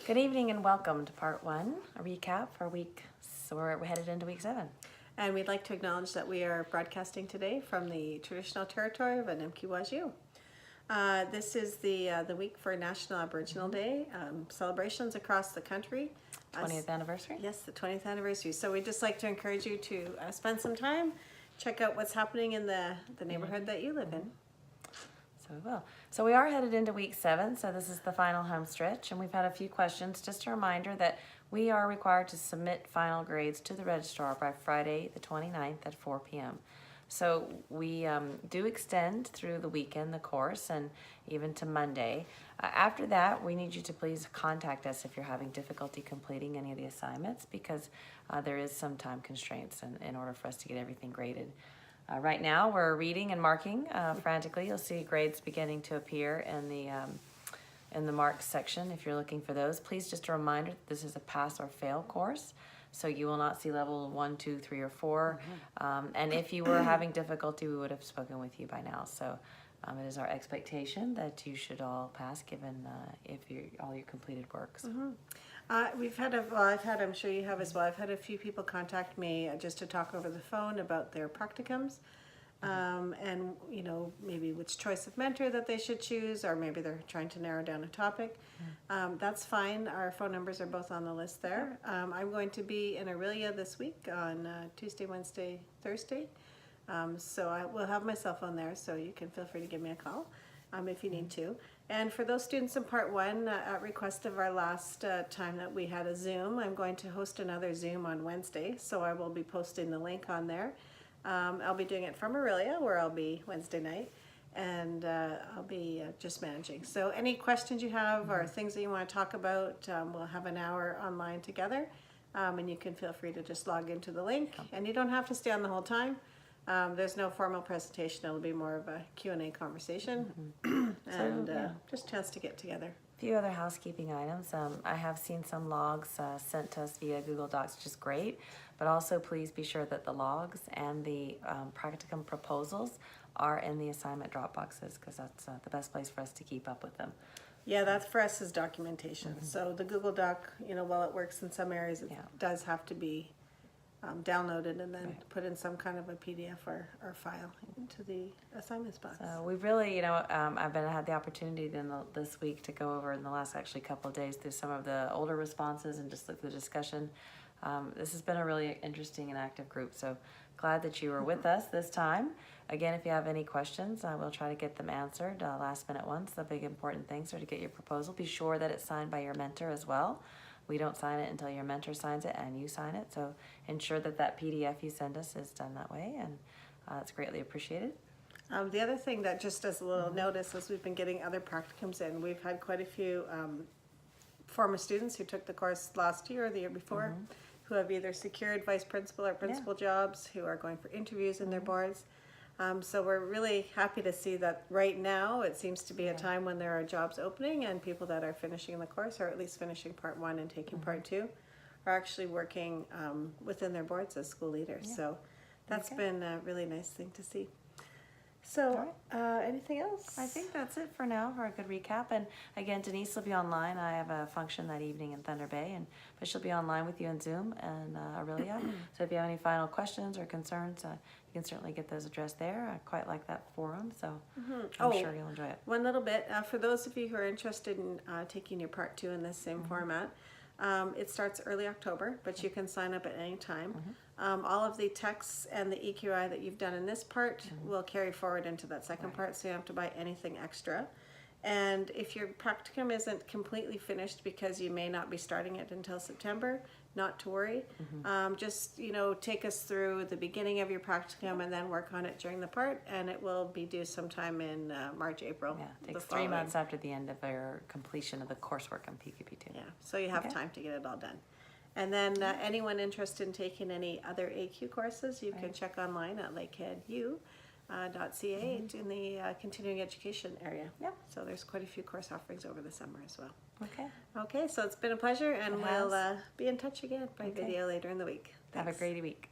Good evening and welcome to part one, a recap for week, so we're headed into week 7. And we'd like to acknowledge that we are broadcasting today from the traditional territory of PQP1. This is the week for National Aboriginal Day, celebrations across the country. 20th anniversary? Yes, the 20th anniversary. So we'd just like to encourage you to spend some time, check out what's happening in the neighborhood that you live in. So we will. So we are headed into week 7, so this is the final home stretch, and we've had a few questions. Just a reminder that we are required to submit final grades to the registrar by Friday the 29th at 4 p.m. So we do extend through the weekend the course and even to Monday. After that, we need you to please contact us if you're having difficulty completing any of the assignments, because there is some time constraints in order for us to get everything graded. Right now, we're reading and marking frantically. You'll see grades beginning to appear in the marks section if you're looking for those. Please, just a reminder that this is a pass or fail course, so you will not see level 1, 2, 3, or 4. And if you were having difficulty, we would have spoken with you by now. So it is our expectation that you should all pass, given all your completed works. We've had I'm sure you have as well, I've had a few people contact me just to talk over the phone about their practicums. And you know, maybe which choice of mentor that they should choose, or maybe they're trying to narrow down a topic. That's fine. Our phone numbers are both on the list there. I'm going to be in Aurelia this week on Tuesday, Wednesday, Thursday. So I will have my cell phone there, so you can feel free to give me a call if you need to. And for those students in part 1, at request of our last time that we had a Zoom, I'm going to host another Zoom on Wednesday, so I will be posting the link on there. I'll be doing it from Aurelia, where I'll be Wednesday night, and I'll be just managing. So any questions you have or things that you want to talk about, we'll have an hour online together, and you can feel free to just log into the link, and you don't have to stay on the whole time. There's no formal presentation. It'll be more of a Q&A conversation, and just a chance to get together. A few other housekeeping items. I have seen some logs sent to us via Google Docs, which is great, but also please be sure that the logs and the practicum proposals are in the assignment drop boxes, because that's the best place for us to keep up with them. Yeah, that's for us is documentation. So the Google Doc, you know, while it works in some areas, it does have to be downloaded and then put in some kind of a PDF or file into the assignments box. So we've really, you know, I've had the opportunity this week to go over in the last actually couple of days through some of the older responses and just look through the discussion. This has been a really interesting and active group, so glad that you were with us this time. Again, if you have any questions, I will try to get them answered last minute ones. The big important things are to get your proposal. Be sure that it's signed by your mentor as well. We don't sign it until your mentor signs it and you sign it, so ensure that that PDF you send us is done that way, and it's greatly appreciated. The other thing that just as a little notice, as we've been getting other practicums in, we've had quite a few former students who took the course last year or the year before who have either secured vice principal or principal jobs, who are going for interviews in their boards. So we're really happy to see that right now it seems to be a time when there are jobs opening, and people that are finishing the course, or at least finishing part 1 and taking part 2, are actually working within their boards as school leaders. So that's been a really nice thing to see. So anything else? I think that's it for now for a good recap. And again, Denise will be online. I have a function that evening in Thunder Bay, but she'll be online with you in Zoom and Aurelia. So if you have any final questions or concerns, you can certainly get those addressed there. I quite like that forum, so I'm sure you'll enjoy it. One little bit, for those of you who are interested in taking your part 2 in this same format, it starts early October, but you can sign up at any time. All of the texts and the EQI that you've done in this part will carry forward into that second part, so you don't have to buy anything extra. And if your practicum isn't completely finished because you may not be starting it until September, not to worry. Just, you know, take us through the beginning of your practicum and then work on it during the part, and it will be due sometime in March, April. Yeah, it takes 3 months after the end of your completion of the coursework on PQP2. Yeah, so you have time to get it all done. And then anyone interested in taking any other AQ courses, you can check online at Lakehead U .ca in the continuing education area. So there's quite a few course offerings over the summer as well. Okay, so it's been a pleasure, and we'll be in touch again by video later in the week. Thanks. Have a great week.